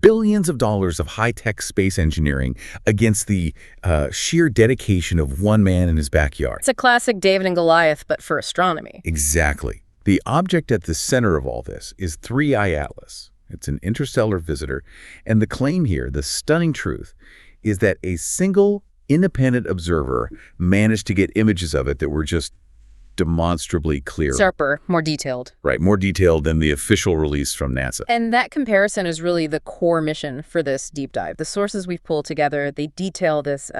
billions of dollars of high-tech space engineering against the sheer dedication of one man in his backyard. It's a classic David and Goliath, but for astronomy. Exactly. The object at the center of all this is 3I Atlas. It's an interstellar visitor, and the claim here, the stunning truth, is that a single independent observer managed to get images of it that were just demonstrably clear. Sharper, more detailed. Right, more detailed than the official release from NASA. And that comparison is really the core mission for this deep dive. The sources we've pulled together, they detail this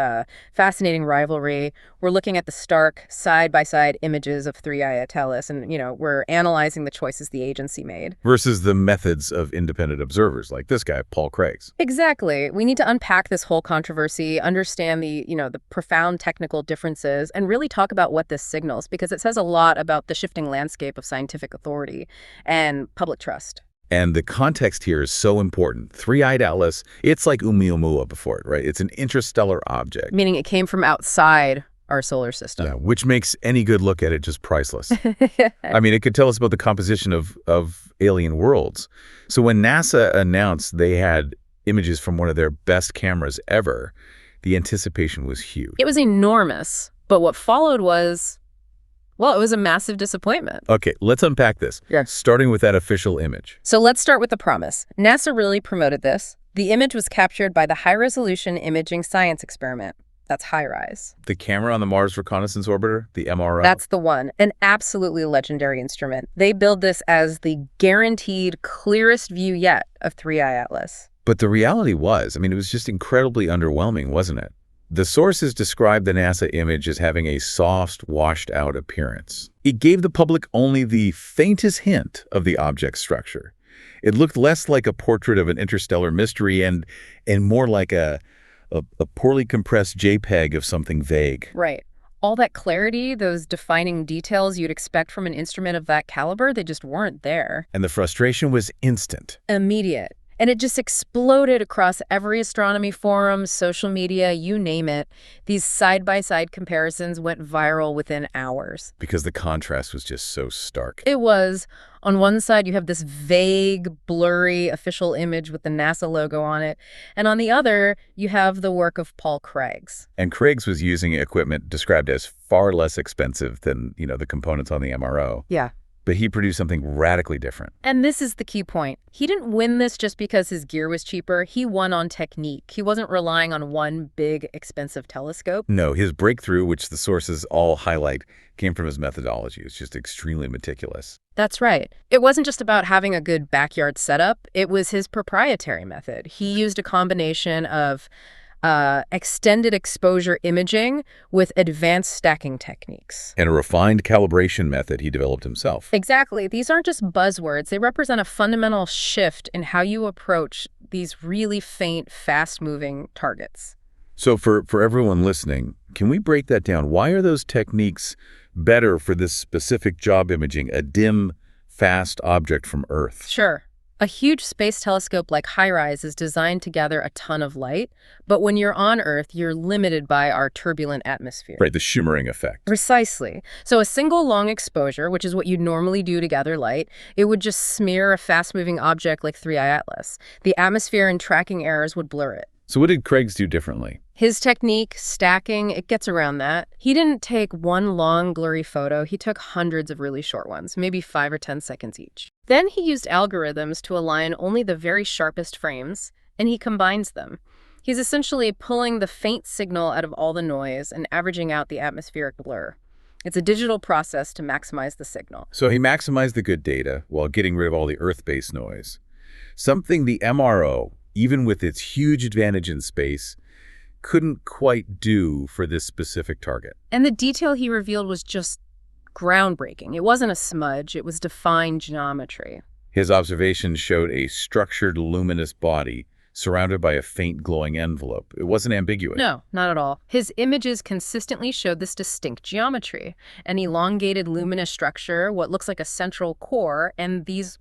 fascinating rivalry. We're looking at the stark side-by-side images of 3I Atlas, and, we're analyzing the choices the agency made. Versus the methods of independent observers like this guy, Paul Craig's. Exactly. We need to unpack this whole controversy, understand the profound technical differences, and really talk about what this signals, because it says a lot about the shifting landscape of scientific authority and public trust. And the context here is so important. 3-eyed Atlas, it's like Oumuamua before it, right? It's an interstellar object. Meaning it came from outside our solar system. Yeah, which makes any good look at it just priceless. I mean, it could tell us about the composition of alien worlds. So when NASA announced they had images from one of their best cameras ever, the anticipation was huge. It was enormous, but what followed was... well, it was a massive disappointment. Okay, let's unpack this. Yeah. Starting with that official image. So let's start with the promise. NASA really promoted this. The image was captured by the High-Resolution Imaging Science Experiment. That's HiRISE. The camera on the Mars Reconnaissance Orbiter, the MRO? That's the one. An absolutely legendary instrument. They billed this as the guaranteed clearest view yet of 3I Atlas. But the reality was, it was just incredibly underwhelming, wasn't it? The sources described the NASA image as having a soft, washed-out appearance. It gave the public only the faintest hint of the object's structure. It looked less like a portrait of an interstellar mystery and more like a poorly compressed JPEG of something vague. Right. All that clarity, those defining details you'd expect from an instrument of that caliber, they just weren't there. And the frustration was instant. Immediate. And it just exploded across every astronomy forum, social media, you name it. These side-by-side comparisons went viral within hours. Because the contrast was just so stark. It was. On one side, you have this vague, blurry official image with the NASA logo on it. And on the other, you have the work of Paul Craig's. And Craig's was using equipment described as far less expensive than, the components on the MRO. Yeah. But he produced something radically different. And this is the key point. He didn't win this just because his gear was cheaper. He won on technique. He wasn't relying on one big, expensive telescope. No, his breakthrough, which the sources all highlight, came from his methodology. It's just extremely meticulous. That's right. It wasn't just about having a good backyard setup. It was his proprietary method. He used a combination of extended exposure imaging with advanced stacking techniques. And a refined calibration method he developed himself. Exactly. These aren't just buzzwords. They represent a fundamental shift in how you approach these really faint, fast-moving targets. So for everyone listening, can we break that down? Why are those techniques better for this specific job imaging, a dim, fast object from Earth? Sure. A huge space telescope like HiRISE is designed to gather a ton of light, but when you're on Earth, you're limited by our turbulent atmosphere. Right, the shimmering effect. Precisely. So a single long exposure, which is what you'd normally do to gather light, it would just smear a fast-moving object like 3I Atlas. The atmosphere and tracking errors would blur it. So what did Craig's do differently? His technique, stacking, it gets around that. He didn't take one long, blurry photo. He took hundreds of really short ones, maybe 5 or 10 seconds each. Then he used algorithms to align only the very sharpest frames, and he combines them. He's essentially pulling the faint signal out of all the noise and averaging out the atmospheric blur. It's a digital process to maximize the signal. So he maximized the good data while getting rid of all the Earth-based noise. Something the MRO, even with its huge advantage in space, couldn't quite do for this specific target. And the detail he revealed was just groundbreaking. It wasn't a smudge, it was defined geometry. His observations showed a structured, luminous body surrounded by a faint glowing envelope. It wasn't ambiguous. No, not at all. His images consistently showed this distinct geometry, an elongated luminous structure, what looks like a central core, and these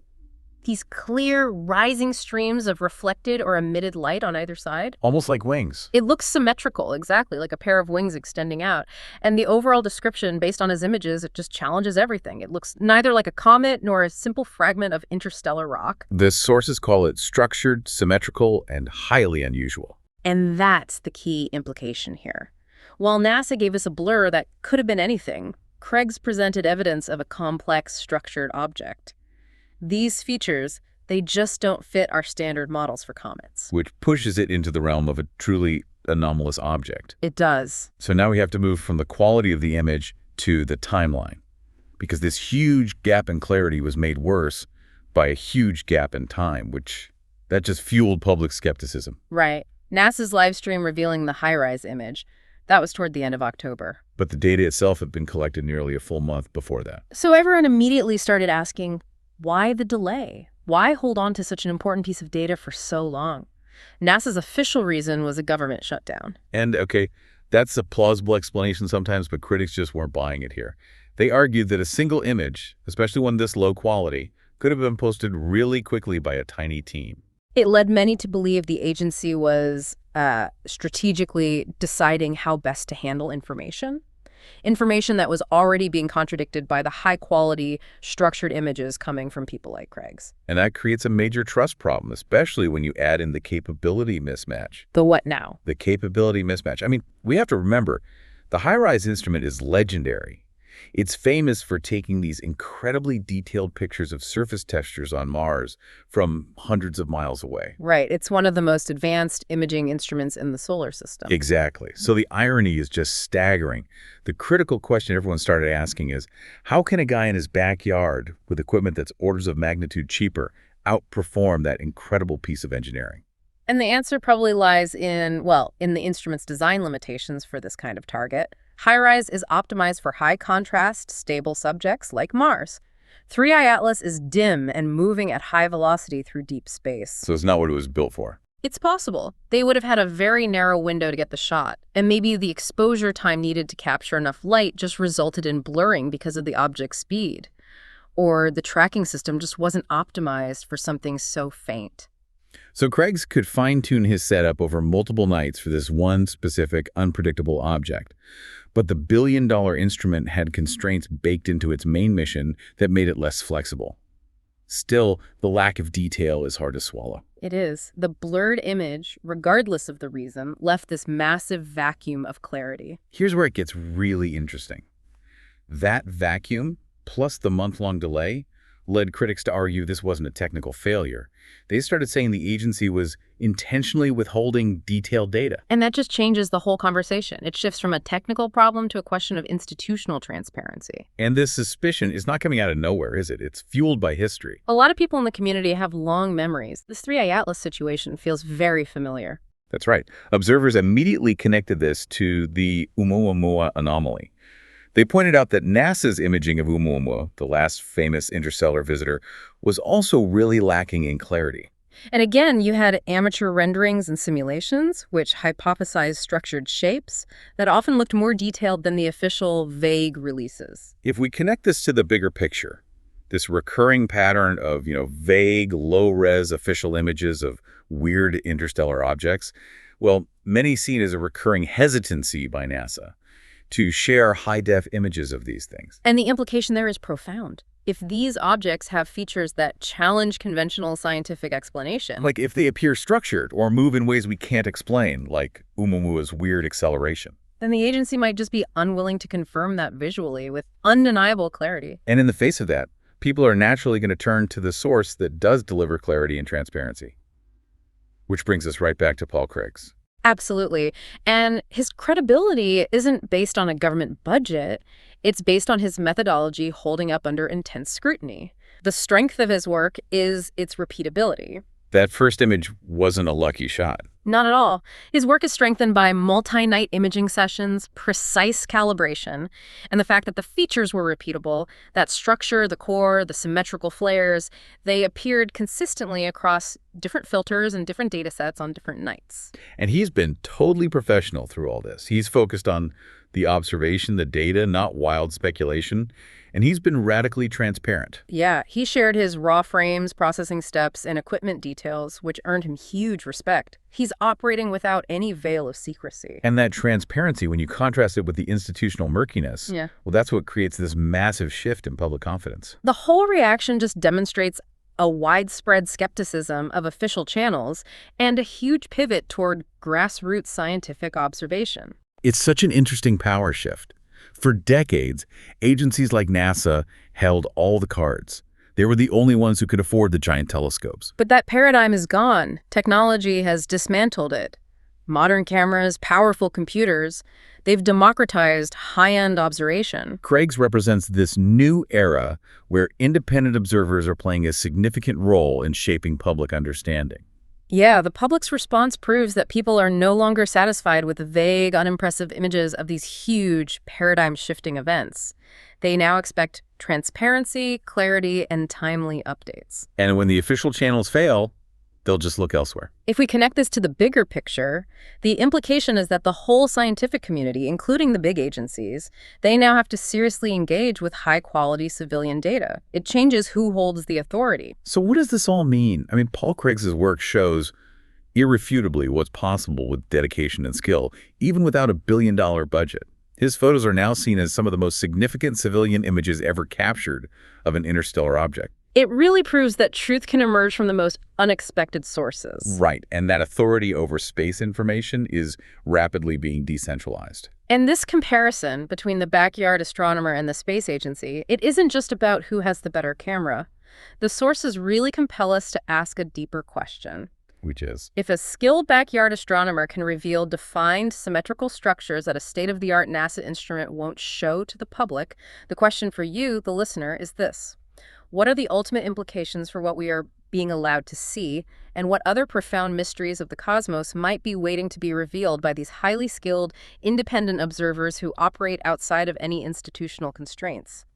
These clear, rising streams of reflected or emitted light on either side. Almost like wings. It looks symmetrical, exactly, like a pair of wings extending out. And the overall description, based on his images, it just challenges everything. It looks neither like a comet nor a simple fragment of interstellar rock. The sources call it structured, symmetrical, and highly unusual. And that's the key implication here. While NASA gave us a blur that could have been anything, Craig's presented evidence of a complex, structured object. These features, they just don't fit our standard models for comets. Which pushes it into the realm of a truly anomalous object. It does. So now we have to move from the quality of the image to the timeline, because this huge gap in clarity was made worse by a huge gap in time, that just fueled public skepticism. Right. NASA's live stream revealing the high-rise image, that was toward the end of October. But the data itself had been collected nearly a full month before that. So everyone immediately started asking, why the delay? Why hold on to such an important piece of data for so long? NASA's official reason was a government shutdown. And, okay, that's a plausible explanation sometimes, but critics just weren't buying it here. They argued that a single image, especially one this low quality, could have been posted really quickly by a tiny team. It led many to believe the agency was strategically deciding how best to handle information that was already being contradicted by the high-quality, structured images coming from people like Craig's. And that creates a major trust problem, especially when you add in the capability mismatch. The what now? The capability mismatch. I mean, we have to remember, the HiRISE instrument is legendary. It's famous for taking these incredibly detailed pictures of surface textures on Mars from hundreds of miles away. Right. It's one of the most advanced imaging instruments in the solar system. Exactly. So the irony is just staggering. The critical question everyone started asking is, how can a guy in his backyard with equipment that's orders of magnitude cheaper outperform that incredible piece of engineering? And the answer probably lies in the instrument's design limitations for this kind of target. HiRISE is optimized for high-contrast, stable subjects like Mars. 3i Atlas is dim and moving at high velocity through deep space. So it's not what it was built for. It's possible. They would have had a very narrow window to get the shot, and maybe the exposure time needed to capture enough light just resulted in blurring because of the object's speed. Or the tracking system just wasn't optimized for something so faint. So Craig's could fine-tune his setup over multiple nights for this one specific, unpredictable object. But the billion-dollar instrument had constraints baked into its main mission that made it less flexible. Still, the lack of detail is hard to swallow. It is. The blurred image, regardless of the reason, left this massive vacuum of clarity. Here's where it gets really interesting. That vacuum, plus the month-long delay, led critics to argue this wasn't a technical failure. They started saying the agency was intentionally withholding detailed data. And that just changes the whole conversation. It shifts from a technical problem to a question of institutional transparency. And this suspicion is not coming out of nowhere, is it? It's fueled by history. A lot of people in the community have long memories. This 3i Atlas situation feels very familiar. That's right. Observers immediately connected this to the Oumuamua anomaly. They pointed out that NASA's imaging of Oumuamua, the last famous interstellar visitor, was also really lacking in clarity. And again, you had amateur renderings and simulations, which hypothesized structured shapes that often looked more detailed than the official vague releases. If we connect this to the bigger picture, this recurring pattern of, vague, low-res official images of weird interstellar objects, well, many see it as a recurring hesitancy by NASA to share high-def images of these things. And the implication there is profound. If these objects have features that challenge conventional scientific explanation... Like if they appear structured or move in ways we can't explain, like Oumuamua's weird acceleration. Then the agency might just be unwilling to confirm that visually with undeniable clarity. And in the face of that, people are naturally going to turn to the source that does deliver clarity and transparency. Which brings us right back to Paul Craig's. Absolutely. And his credibility isn't based on a government budget. It's based on his methodology holding up under intense scrutiny. The strength of his work is its repeatability. That first image wasn't a lucky shot. Not at all. His work is strengthened by multi-night imaging sessions, precise calibration, and the fact that the features were repeatable, that structure, the core, the symmetrical flares, they appeared consistently across different filters and different data sets on different nights. And he's been totally professional through all this. He's focused on the observation, the data, not wild speculation. and he's been radically transparent. Yeah, he shared his raw frames, processing steps, and equipment details, which earned him huge respect. He's operating without any veil of secrecy. And that transparency, when you contrast it with the institutional murkiness, Yeah. well, that's what creates this massive shift in public confidence. The whole reaction just demonstrates a widespread skepticism of official channels and a huge pivot toward grassroots scientific observation. It's such an interesting power shift. For decades, agencies like NASA held all the cards. They were the only ones who could afford the giant telescopes. But that paradigm is gone. Technology has dismantled it. Modern cameras, powerful computers, they've democratized high-end observation. Craig's represents this new era where independent observers are playing a significant role in shaping public understanding. Yeah, the public's response proves that people are no longer satisfied with the vague, unimpressive images of these huge, paradigm-shifting events. They now expect transparency, clarity, and timely updates. And when the official channels fail, they'll just look elsewhere. If we connect this to the bigger picture, the implication is that the whole scientific community, including the big agencies, they now have to seriously engage with high-quality civilian data. It changes who holds the authority. So what does this all mean? I mean, Paul Craig's work shows irrefutably what's possible with dedication and skill, even without a billion-dollar budget. His photos are now seen as some of the most significant civilian images ever captured of an interstellar object. It really proves that truth can emerge from the most unexpected sources. Right, and that authority over space information is rapidly being decentralized. And this comparison between the backyard astronomer and the space agency, it isn't just about who has the better camera. The sources really compel us to ask a deeper question. Which is? If a skilled backyard astronomer can reveal defined symmetrical structures that a state-of-the-art NASA instrument won't show to the public, the question for you, the listener, is this. What are the ultimate implications for what we are being allowed to see, and what other profound mysteries of the cosmos might be waiting to be revealed by these highly skilled, independent observers who operate outside of any institutional constraints?